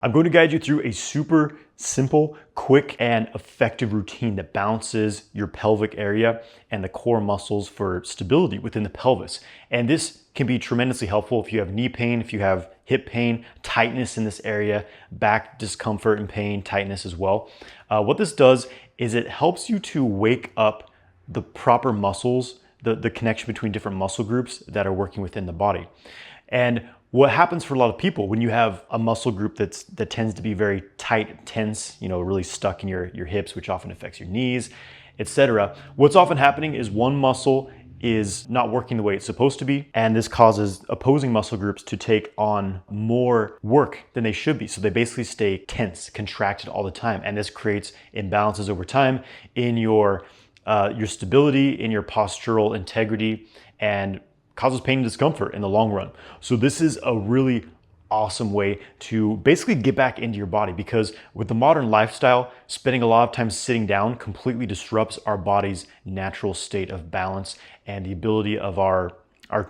I'm going to guide you through a super simple, quick, and effective routine that balances your pelvic area and the core muscles for stability within the pelvis. And this can be tremendously helpful if you have knee pain, if you have hip pain, tightness in this area, back discomfort and pain, tightness as well. What this does is it helps you to wake up the proper muscles, the connection between different muscle groups that are working within the body. And what happens for a lot of people when you have a muscle group that tends to be very tight, tense, really stuck in your hips, which often affects your knees, etc. What's often happening is one muscle is not working the way it's supposed to be, and this causes opposing muscle groups to take on more work than they should be. So they basically stay tense, contracted all the time, and this creates imbalances over time in your stability, in your postural integrity, and causes pain and discomfort in the long run. So this is a really awesome way to basically get back into your body, because with the modern lifestyle, spending a lot of time sitting down completely disrupts our body's natural state of balance and the ability of our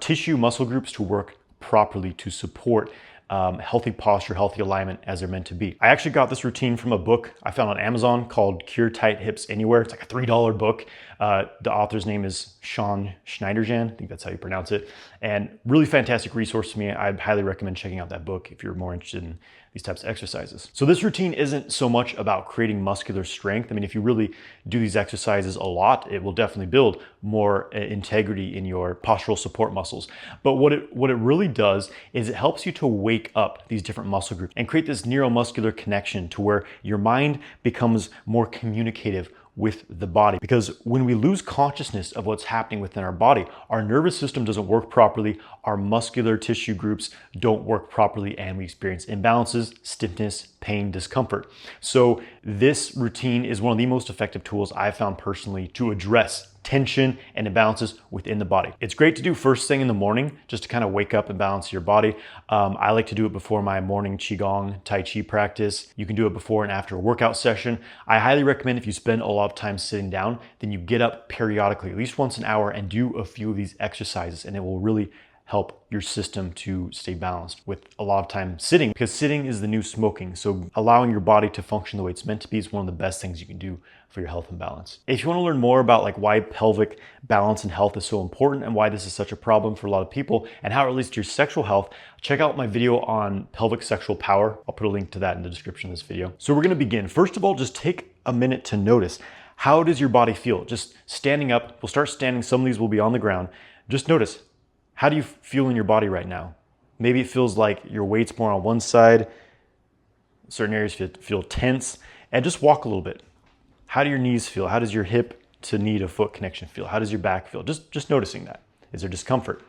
tissue muscle groups to work properly to support healthy posture, healthy alignment as they're meant to be. I actually got this routine from a book I found on Amazon called Cure Tight Hips Anywhere. It's like a $3 book. The author's name is Sean Schneiderjan. I think that's how you pronounce it. And really fantastic resource to me. I'd highly recommend checking out that book if you're more interested in these types of exercises. So this routine isn't so much about creating muscular strength. I mean, if you really do these exercises a lot, it will definitely build more integrity in your postural support muscles. But what it really does is it helps you to wake up these different muscle groups and create this neuromuscular connection to where your mind becomes more communicative with the body. Because when we lose consciousness of what's happening within our body, our nervous system doesn't work properly, our muscular tissue groups don't work properly, and we experience imbalances, stiffness, pain, discomfort. So this routine is one of the most effective tools I've found personally to address tension and imbalances within the body. It's great to do first thing in the morning just to kind of wake up and balance your body. I like to do it before my morning Qigong, Tai Chi practice. You can do it before and after a workout session. I highly recommend if you spend a lot of time sitting down, then you get up periodically, at least once an hour, and do a few of these exercises, and it will really help your system to stay balanced with a lot of time sitting, because sitting is the new smoking. So allowing your body to function the way it's meant to be is one of the best things you can do for your health and balance. If you want to learn more about why pelvic balance and health is so important and why this is such a problem for a lot of people and how it relates to your sexual health, check out my video on pelvic sexual power. I'll put a link to that in the description of this video. So we're going to begin. First of all, just take a minute to notice, how does your body feel? Just standing up, we'll start standing. Some of these will be on the ground. Just notice, how do you feel in your body right now? Maybe it feels like your weight's more on one side, certain areas feel tense, and just walk a little bit. How do your knees feel? How does your hip to knee to foot connection feel? How does your back feel? Just noticing that. Is there discomfort?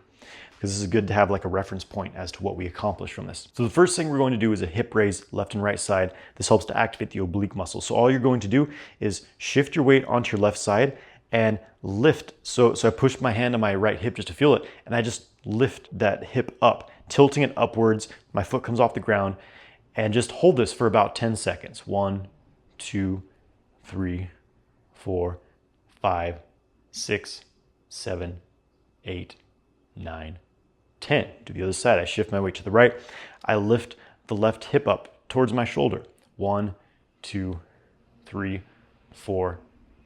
Because this is good to have like a reference point as to what we accomplish from this. So the first thing we're going to do is a hip raise, left and right side. This helps to activate the oblique muscle. So all you're going to do is shift your weight onto your left side and lift. So I push my hand on my right hip just to feel it, and I just lift that hip up, tilting it upwards. My foot comes off the ground, and just hold this for about 10 seconds. 1, 2, 3, 4, 5, 6, 7, 8, 9, 10. Do the other side. I shift my weight to the right. I lift the left hip up towards my shoulder. 1, 2, 3, 4,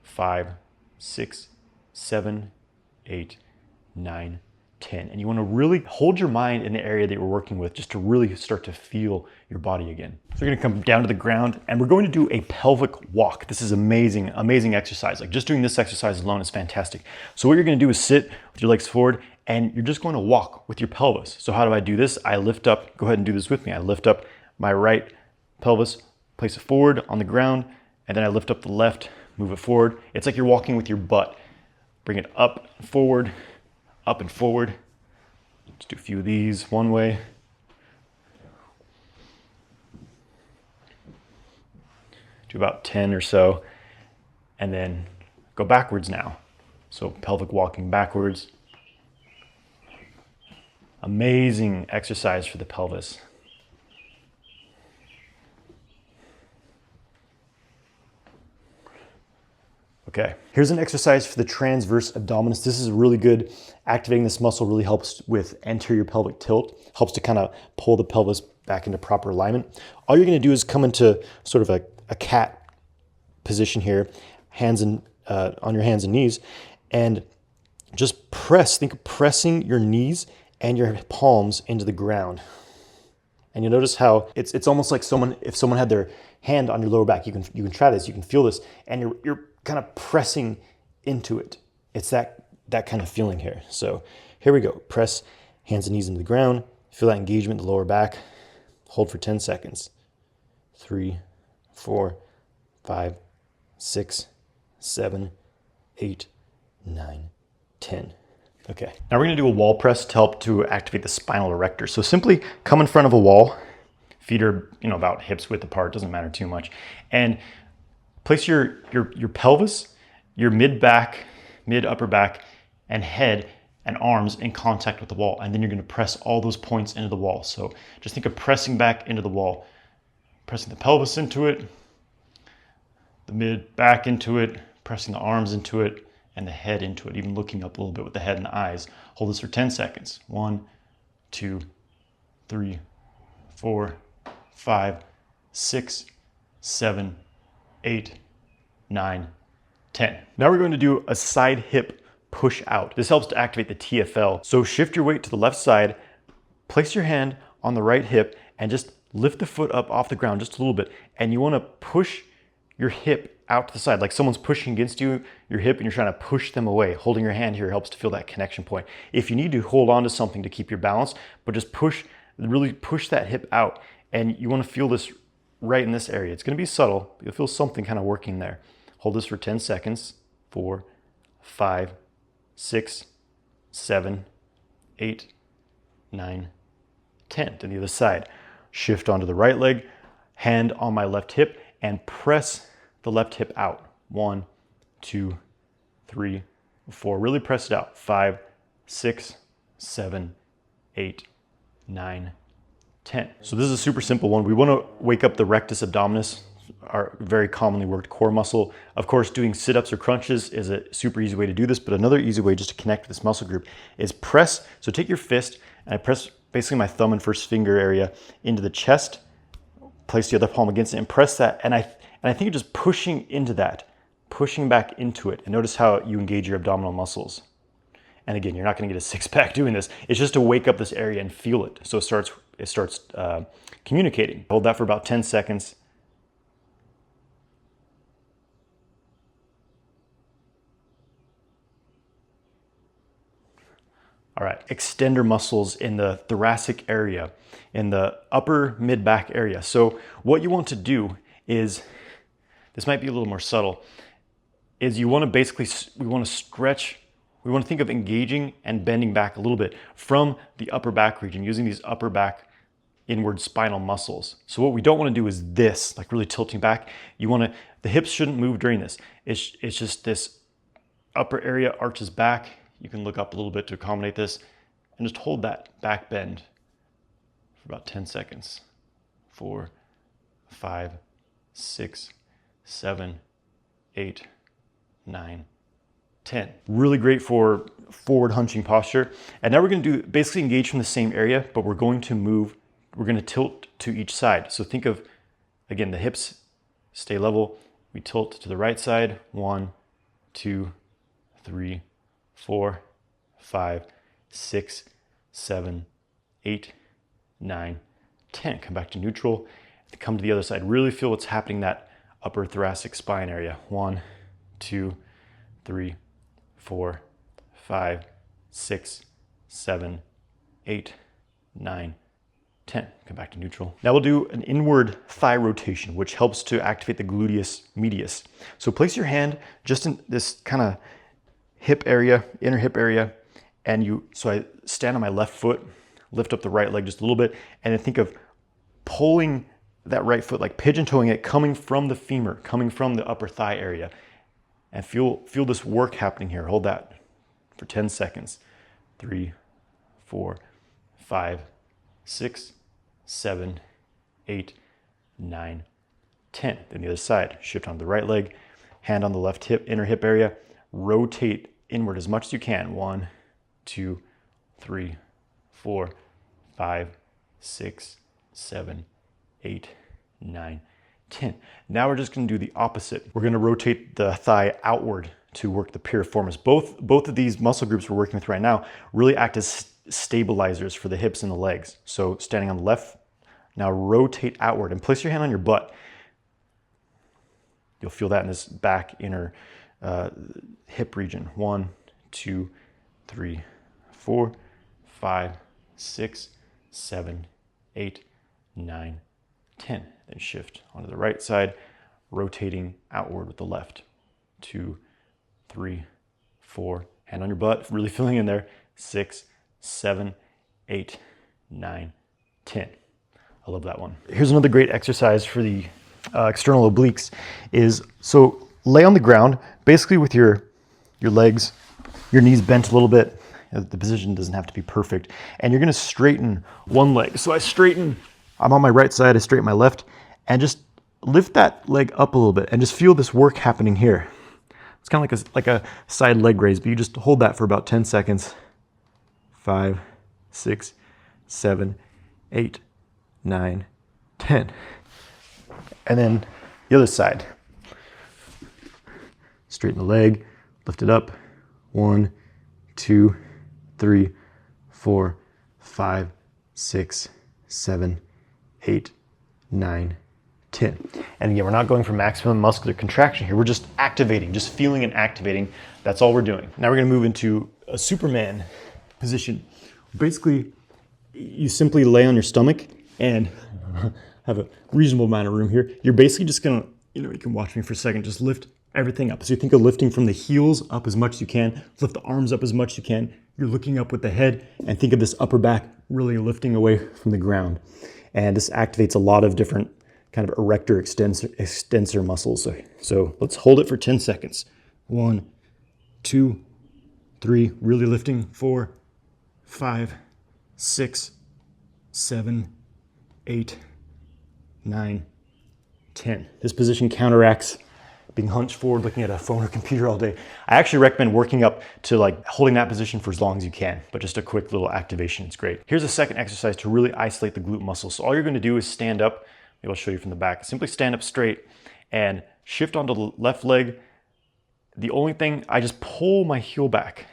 5, 6, 7, 8, 9, 10. And you want to really hold your mind in the area that you're working with just to really start to feel your body again. So you're going to come down to the ground and we're going to do a pelvic walk. This is amazing, amazing exercise. Like just doing this exercise alone is fantastic. So what you're going to do is sit with your legs forward and you're just going to walk with your pelvis. So how do I do this? I lift up, go ahead and do this with me. I lift up my right pelvis, place it forward on the ground, and then I lift up the left, move it forward. It's like you're walking with your butt. Bring it up and forward, up and forward. Let's do a few of these one way. Do about 10 or so, and then go backwards now. So pelvic walking backwards. Amazing exercise for the pelvis. Okay, here's an exercise for the transverse abdominis. This is really good. Activating this muscle really helps with anterior pelvic tilt, helps to kind of pull the pelvis back into proper alignment. All you're gonna do is come into sort of a cat position here, hands and on your hands and knees, and just press, think of pressing your knees and your palms into the ground. And you'll notice how it's almost like if someone had their hand on your lower back. You can try this, you can feel this, and you're kind of pressing into it. It's that kind of feeling here. So here we go. Press hands and knees into the ground. Feel that engagement in the lower back. Hold for 10 seconds. 3, 4, 5, 6, 7, 8, 9, 10. Okay, now we're gonna do a wall press to help to activate the spinal erector. So simply come in front of a wall, feet are about hips width apart, doesn't matter too much, and place your pelvis, your mid-back, mid-upper back, and head and arms in contact with the wall, and then you're gonna press all those points into the wall. So just think of pressing back into the wall, pressing the pelvis into it, the mid-back into it, pressing the arms into it, and the head into it, even looking up a little bit with the head and the eyes. Hold this for 10 seconds. 1, 2, 3, 4, 5, 6, 7, 8, 9, 10. Now we're going to do a side hip push out. This helps to activate the TFL. So shift your weight to the left side, place your hand on the right hip, and just lift the foot up off the ground just a little bit. And you wanna push your hip out to the side, like someone's pushing against your hip and you're trying to push them away. Holding your hand here helps to feel that connection point. If you need to, hold on to something to keep your balance, but just really push that hip out. And you want to feel this right in this area. It's going to be subtle, but you'll feel something kind of working there. Hold this for 10 seconds. 4, 5, 6, 7, 8, 9, 10. To the other side. Shift onto the right leg, hand on my left hip, and press the left hip out. 1, 2, 3, 4. Really press it out. 5, 6, 7, 8, 9, 10. So this is a super simple one. We want to wake up the rectus abdominis, our very commonly worked core muscle. Of course, doing sit-ups or crunches is a super easy way to do this, but another easy way just to connect with this muscle group is press. So take your fist, and I press basically my thumb and first finger area into the chest, place the other palm against it, and press that. And I think you're just pushing into that, pushing back into it. And notice how you engage your abdominal muscles. And again, you're not gonna get a six-pack doing this. It's just to wake up this area and feel it. So it starts communicating. Hold that for about 10 seconds. All right, extender muscles in the thoracic area, in the upper mid-back area. So what you want to do is, this might be a little more subtle, is we want to stretch, we want to think of engaging and bending back a little bit from the upper back region, using these upper back inward spinal muscles. So what we don't want to do is this, like really tilting back. The hips shouldn't move during this. It's just this upper area arches back. You can look up a little bit to accommodate this and just hold that back bend for about 10 seconds. 4, 5, 6, 7, 8, 9, 10. Really great for forward hunching posture. And now we're going to do basically engage from the same area, but we're going to tilt to each side. So think of, again, the hips stay level. We tilt to the right side. 1, 2, 3, 4, 5, 6, 7, 8, 9, 10. Come back to neutral. Come to the other side. Really feel what's happening in that upper thoracic spine area. 1, 2, 3, 4, 5, 6, 7, 8, 9, 10. Come back to neutral. Now we'll do an inward thigh rotation, which helps to activate the gluteus medius. So place your hand just in this kind of hip area, inner hip area, so I stand on my left foot, lift up the right leg just a little bit, and then think of pulling that right foot, like pigeon-toeing it, coming from the femur, coming from the upper thigh area. And feel this work happening here. Hold that for 10 seconds. 3, 4, 5, 6, 7, 8, 9, 10. Then the other side, shift on the right leg, hand on the left hip, inner hip area, rotate inward as much as you can. 1, 2, 3, 4, 5, 6, 7, 8, 9, 10. Now we're just going to do the opposite. We're going to rotate the thigh outward to work the piriformis. Both of these muscle groups we're working with right now really act as stabilizers for the hips and the legs. So standing on the left, now rotate outward and place your hand on your butt. You'll feel that in this back inner hip region. 1, 2, 3, 4, 5, 6, 7, 8, 9, 10. Then shift onto the right side, rotating outward with the left. 2, 3, 4, hand on your butt, really filling in there. 6, 7, 8, 9, 10. I love that one. Here's another great exercise for the external obliques is, so lay on the ground, basically with your legs, your knees bent a little bit. The position doesn't have to be perfect. And you're gonna straighten one leg. So I'm on my right side, I straighten my left, and just lift that leg up a little bit and just feel this work happening here. It's kind of like a side leg raise, but you just hold that for about 10 seconds. 5, 6, 7, 8, 9, 10. And then the other side. Straighten the leg, lift it up. 1, 2, 3, 4, 5, 6, 7, 8, 9, 10. And again, we're not going for maximum muscular contraction here. We're just activating, just feeling and activating. That's all we're doing. Now we're gonna move into a Superman position. Basically, you simply lay on your stomach and have a reasonable amount of room here. You're basically just gonna, you can watch me for a second, just lift everything up. So you think of lifting from the heels up as much as you can, lift the arms up as much as you can. You're looking up with the head and think of this upper back really lifting away from the ground. And this activates a lot of different kind of erector extensor muscles. So let's hold it for 10 seconds. 1, 2, 3, really lifting. 4, 5, 6, 7, 8, 9, 10. This position counteracts being hunched forward, looking at a phone or computer all day. I actually recommend working up to like holding that position for as long as you can, but just a quick little activation, it's great. Here's a second exercise to really isolate the glute muscle. So all you're gonna do is stand up. Maybe I'll show you from the back. Simply stand up straight and shift onto the left leg. The only thing, I just pull my heel back.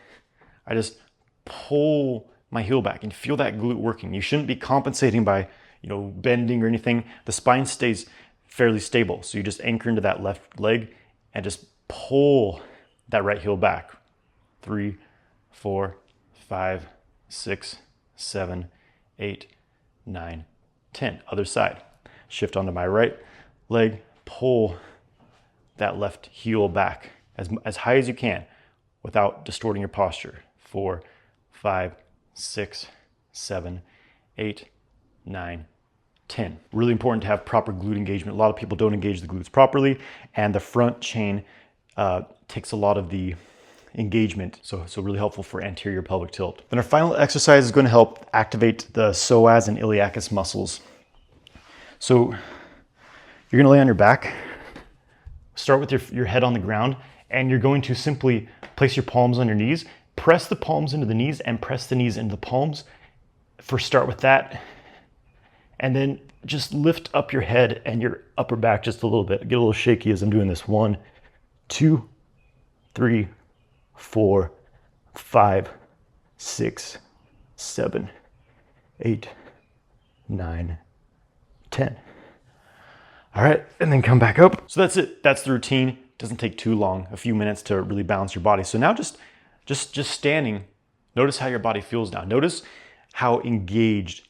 I just pull my heel back and feel that glute working. You shouldn't be compensating by, bending or anything. The spine stays fairly stable. So you just anchor into that left leg and just pull that right heel back. 3, 4, 5, 6, 7, 8, 9, 10. Other side. Shift onto my right leg, pull that left heel back as high as you can without distorting your posture. 4, 5, 6, 7, 8, 9, 10. Really important to have proper glute engagement. A lot of people don't engage the glutes properly, and the front chain takes a lot of the engagement, so really helpful for anterior pelvic tilt. Then our final exercise is going to help activate the psoas and iliaques muscles. So you're going to lay on your back, start with your head on the ground, and you're going to simply place your palms on your knees, press the palms into the knees, and press the knees into the palms. First start with that, and then just lift up your head and your upper back just a little bit. Get a little shaky as I'm doing this. 1, 2, 3, 4, 5, 6, 7, 8, 9, 10. All right, and then come back up. So that's it. That's the routine. It doesn't take too long, a few minutes to really balance your body. So now just standing, notice how your body feels now. Notice how engaged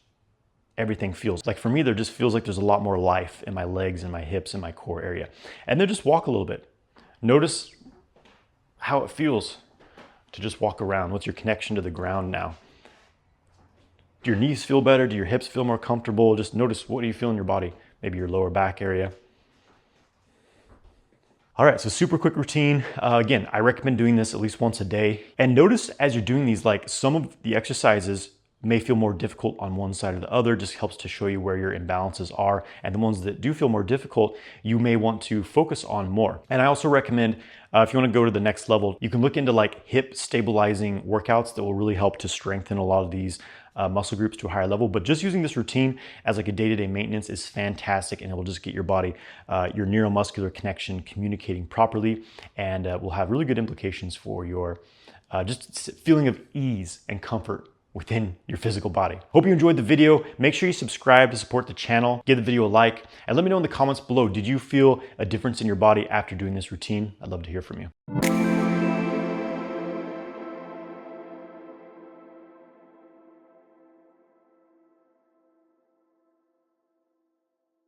everything feels. Like for me, there just feels like there's a lot more life in my legs and my hips and my core area. And then just walk a little bit. Notice how it feels to just walk around. What's your connection to the ground now? Do your knees feel better? Do your hips feel more comfortable? Just notice, what do you feel in your body? Maybe your lower back area. All right, so super quick routine. Again, I recommend doing this at least once a day. And notice as you're doing these, like some of the exercises may feel more difficult on one side or the other. Just helps to show you where your imbalances are. And the ones that do feel more difficult, you may want to focus on more. And I also recommend, if you want to go to the next level, you can look into like hip stabilizing workouts that will really help to strengthen a lot of these muscle groups to a higher level. But just using this routine as like a day-to-day maintenance is fantastic, and it will just get your body, your neuromuscular connection communicating properly, and will have really good implications for your just feeling of ease and comfort within your physical body. Hope you enjoyed the video. Make sure you subscribe to support the channel, give the video a like, and let me know in the comments below, did you feel a difference in your body after doing this routine? I'd love to hear from you.